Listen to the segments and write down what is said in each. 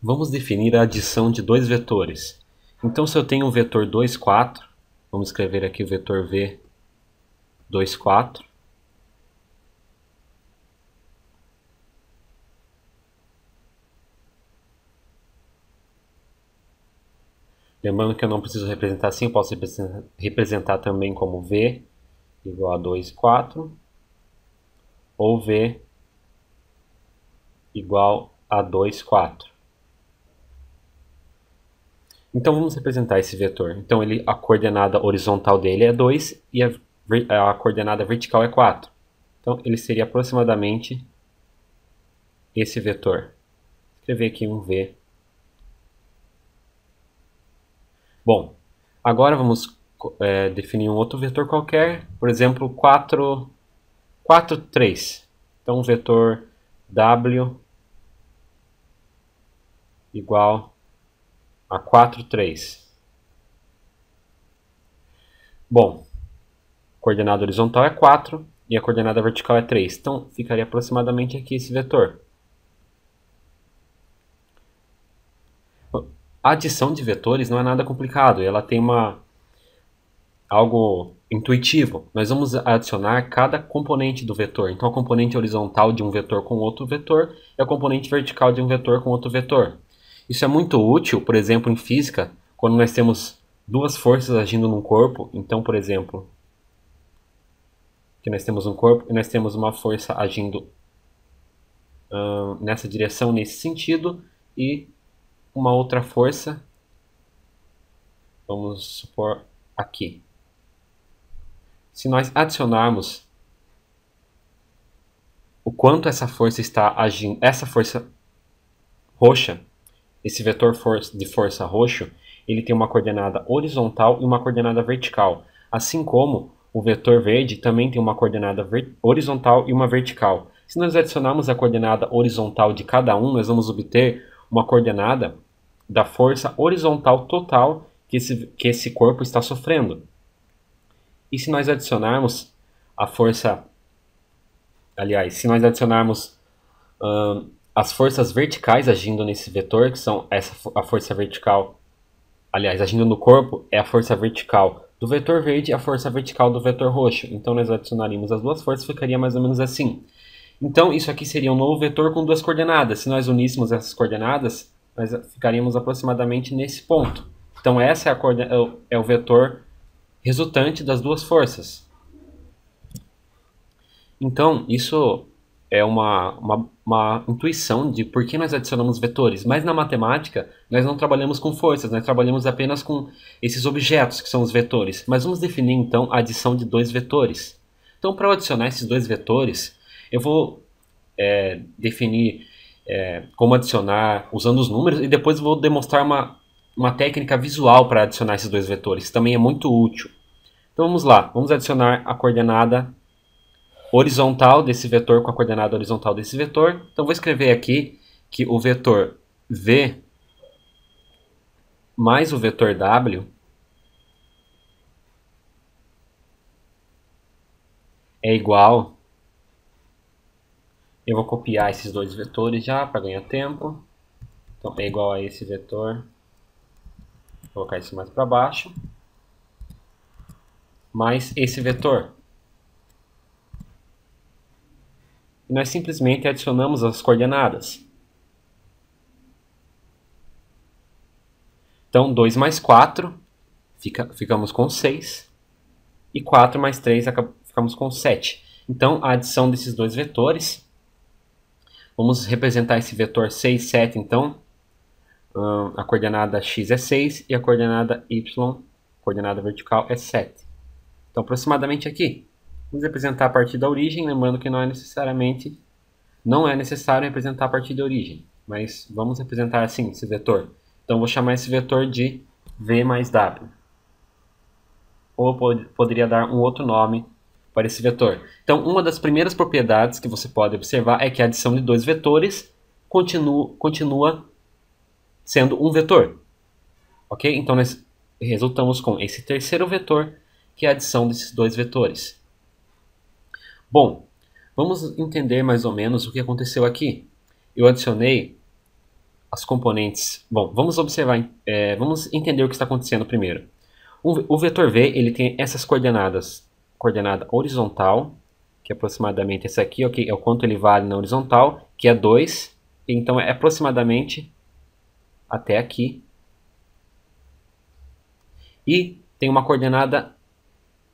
Vamos definir a adição de dois vetores. Então, se eu tenho o vetor 2, 4, vamos escrever aqui o vetor v 2, 4. Lembrando que eu não preciso representar assim, eu posso representar também como v igual a 2, 4, ou v igual a 2, 4. Então vamos representar esse vetor. Então a coordenada horizontal dele é 2 e a coordenada vertical é 4. Então ele seria aproximadamente esse vetor. Vou escrever aqui um v. Bom, agora vamos definir um outro vetor qualquer, por exemplo, 4, 4, 3. Então o vetor w igual a 4, 3. Bom, a coordenada horizontal é 4 e a coordenada vertical é 3. Então ficaria aproximadamente aqui esse vetor. A adição de vetores não é nada complicado, ela tem algo intuitivo. Nós vamos adicionar cada componente do vetor. Então a componente horizontal de um vetor com outro vetor e a componente vertical de um vetor com outro vetor. Isso é muito útil, por exemplo, em física, quando nós temos duas forças agindo num corpo. Então, por exemplo, que nós temos um corpo e nós temos uma força agindo nessa direção, nesse sentido, e uma outra força, vamos supor aqui. Se nós adicionarmos o quanto essa força está agindo, essa força roxa, esse vetor de força roxo, ele tem uma coordenada horizontal e uma coordenada vertical, assim como o vetor verde também tem uma coordenada horizontal e uma vertical. Se nós adicionarmos a coordenada horizontal de cada um, nós vamos obter uma coordenada da força horizontal total que esse corpo está sofrendo. E se nós adicionarmos a força, aliás, se nós adicionarmos as forças verticais agindo nesse vetor, que são a força vertical, aliás, agindo no corpo, é a força vertical do vetor verde e a força vertical do vetor roxo. Então nós adicionaríamos as duas forças, ficaria mais ou menos assim. Então isso aqui seria um novo vetor com duas coordenadas. Se nós uníssemos essas coordenadas, nós ficaríamos aproximadamente nesse ponto. Então essa é o vetor resultante das duas forças. Então isso é uma intuição de por que nós adicionamos vetores. Mas na matemática, nós não trabalhamos com forças, nós trabalhamos apenas com esses objetos que são os vetores. Mas vamos definir então a adição de dois vetores. Então para adicionar esses dois vetores, eu vou definir como adicionar usando os números e depois vou demonstrar uma técnica visual para adicionar esses dois vetores. Também é muito útil. Então vamos lá, vamos adicionar a coordenada horizontal desse vetor com a coordenada horizontal desse vetor. Então vou escrever aqui que o vetor v mais o vetor w é igual. Eu vou copiar esses dois vetores já para ganhar tempo. Então é igual a esse vetor. Vou colocar isso mais para baixo. Mais esse vetor. E nós simplesmente adicionamos as coordenadas. Então 2 mais 4, ficamos com 6. E 4 mais 3, ficamos com 7. Então a adição desses dois vetores, vamos representar esse vetor 6, 7, então a coordenada x é 6 e a coordenada y, coordenada vertical, é 7. Então aproximadamente aqui. Vamos representar a partir da origem, lembrando que não é necessário representar a partir da origem, mas vamos representar assim esse vetor. Então vou chamar esse vetor de v mais w. Ou eu poderia dar um outro nome para esse vetor. Então uma das primeiras propriedades que você pode observar é que a adição de dois vetores continua sendo um vetor. Ok? Então nós resultamos com esse terceiro vetor, que é a adição desses dois vetores. Bom, vamos entender mais ou menos o que aconteceu aqui. Eu adicionei as componentes... Bom, vamos observar, vamos entender o que está acontecendo primeiro. O vetor V, ele tem essas coordenadas. Coordenada horizontal, que é aproximadamente essa aqui, okay? É o quanto ele vale na horizontal, que é 2. Então é aproximadamente até aqui. E tem uma coordenada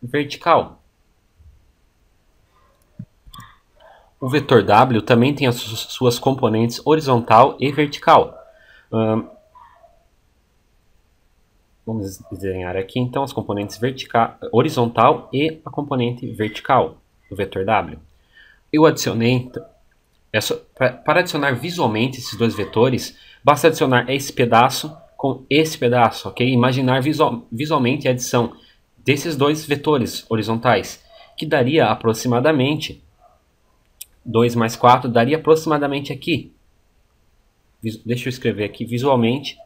vertical. O vetor W também tem as suas componentes horizontal e vertical. Vamos desenhar aqui então as componentes horizontal e a componente vertical do vetor W. Eu adicionei, para adicionar visualmente esses dois vetores, basta adicionar esse pedaço com esse pedaço, ok? Imaginar visualmente a adição desses dois vetores horizontais, que daria aproximadamente 2 mais 4, daria aproximadamente aqui. Deixa eu escrever aqui, visualmente,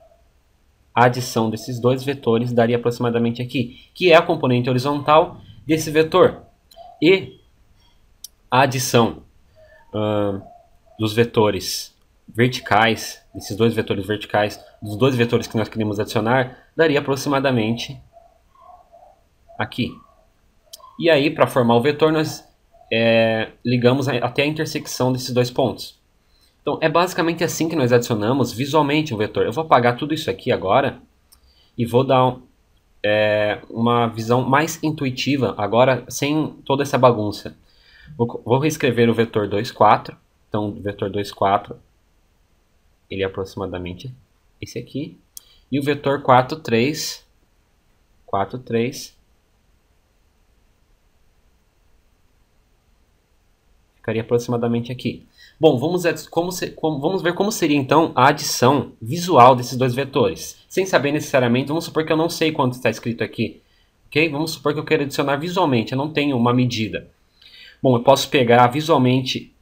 a adição desses dois vetores daria aproximadamente aqui, que é a componente horizontal desse vetor. E a adição dos vetores verticais, desses dois vetores verticais, dos dois vetores que nós queremos adicionar, daria aproximadamente aqui. E aí, para formar o vetor, nós ligamos até a intersecção desses dois pontos. Então, é basicamente assim que nós adicionamos visualmente o vetor. Eu vou apagar tudo isso aqui agora e vou dar uma visão mais intuitiva, agora sem toda essa bagunça. Vou reescrever o vetor 2, 4. Então, o vetor 2, 4, ele é aproximadamente esse aqui. E o vetor 4, 3, 4, 3, ficaria aproximadamente aqui. Bom, vamos ver como seria então a adição visual desses dois vetores. Sem saber necessariamente, vamos supor que eu não sei quanto está escrito aqui. Okay? Vamos supor que eu quero adicionar visualmente, eu não tenho uma medida. Bom, eu posso pegar visualmente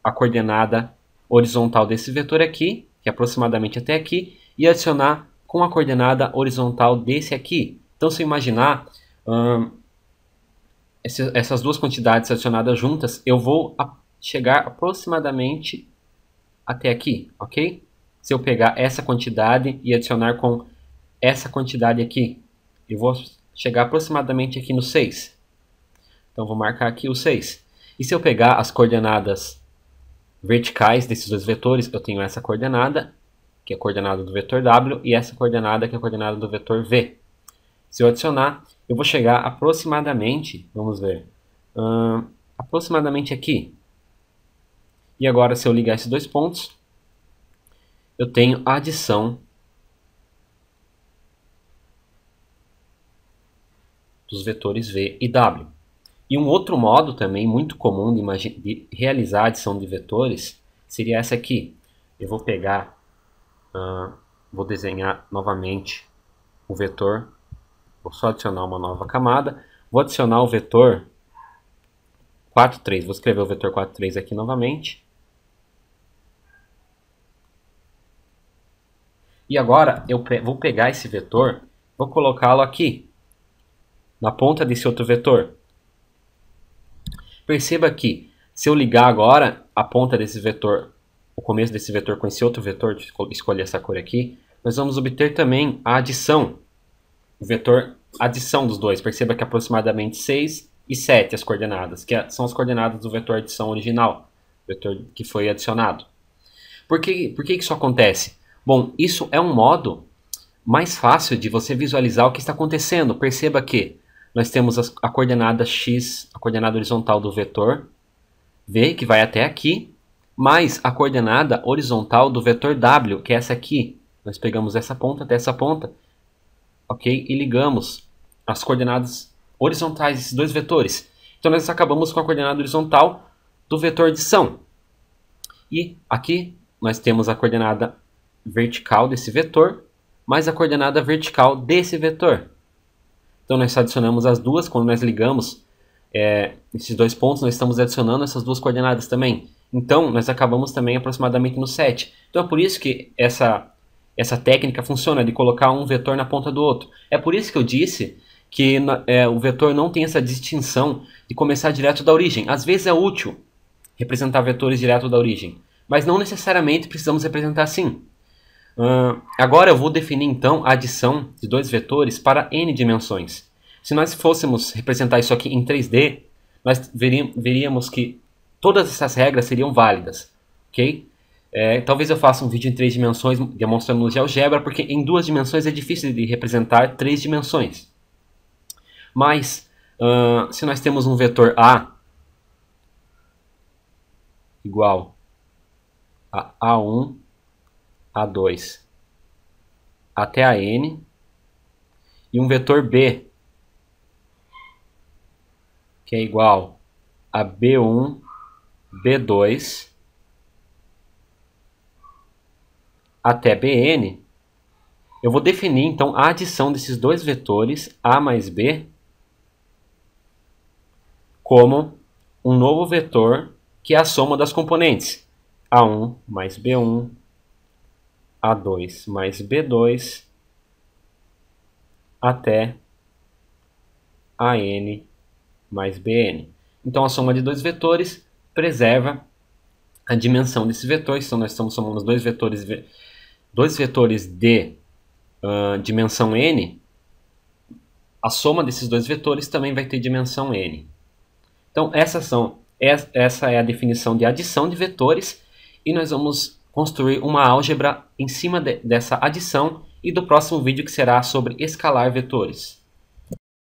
a coordenada horizontal desse vetor aqui, que é aproximadamente até aqui, e adicionar com a coordenada horizontal desse aqui. Então, se eu imaginar essas duas quantidades adicionadas juntas, eu vou chegar aproximadamente até aqui, ok? Se eu pegar essa quantidade e adicionar com essa quantidade aqui, eu vou chegar aproximadamente aqui no 6. Então, vou marcar aqui o 6. E se eu pegar as coordenadas verticais desses dois vetores, eu tenho essa coordenada, que é a coordenada do vetor W, e essa coordenada, que é a coordenada do vetor V. Se eu adicionar, eu vou chegar aproximadamente, vamos ver, aproximadamente aqui. E agora, se eu ligar esses dois pontos, eu tenho a adição dos vetores V e W. E um outro modo também muito comum de realizar a adição de vetores seria essa aqui. Eu vou pegar, vou desenhar novamente o vetor, vou só adicionar uma nova camada, vou adicionar o vetor 4, 3, vou escrever o vetor 4, 3 aqui novamente. E agora eu vou pegar esse vetor, vou colocá-lo aqui, na ponta desse outro vetor. Perceba que se eu ligar agora a ponta desse vetor, o começo desse vetor com esse outro vetor, escolher essa cor aqui, nós vamos obter também a adição, o vetor adição dos dois. Perceba que é aproximadamente 6 e 7 as coordenadas, que são as coordenadas do vetor adição original, o vetor que foi adicionado. Por que isso acontece? Bom, isso é um modo mais fácil de você visualizar o que está acontecendo. Perceba que nós temos a coordenada x, a coordenada horizontal do vetor v, que vai até aqui, mais a coordenada horizontal do vetor w, que é essa aqui. Nós pegamos essa ponta até essa ponta, ok? E ligamos as coordenadas horizontais desses dois vetores. Então nós acabamos com a coordenada horizontal do vetor adição. E aqui nós temos a coordenada vertical desse vetor, mais a coordenada vertical desse vetor. Então nós adicionamos as duas, quando nós ligamos esses dois pontos, nós estamos adicionando essas duas coordenadas também. Então nós acabamos também aproximadamente no 7. Então é por isso que essa técnica funciona, de colocar um vetor na ponta do outro. É por isso que eu disse que o vetor não tem essa distinção de começar direto da origem. Às vezes é útil representar vetores direto da origem, mas não necessariamente precisamos representar assim. Agora eu vou definir então a adição de dois vetores para n dimensões. Se nós fôssemos representar isso aqui em 3D, nós veríamos que todas essas regras seriam válidas, ok? Talvez eu faça um vídeo em 3 dimensões demonstrando no GeoGebra, porque em 2 dimensões é difícil de representar 3 dimensões. Mas, se nós temos um vetor A igual a A1, A2 até a N, e um vetor B que é igual a B1, B2 até Bn, eu vou definir então a adição desses dois vetores A mais B como um novo vetor que é a soma das componentes A1 mais B1, A2 mais B2 até AN mais Bn. Então a soma de dois vetores preserva a dimensão desse vetor. Então nós estamos somando dois vetores de dimensão n. A soma desses dois vetores também vai ter dimensão n. Então essa é a definição de adição de vetores, e nós vamos construir uma álgebra em cima dessa adição, e do próximo vídeo que será sobre escalar vetores.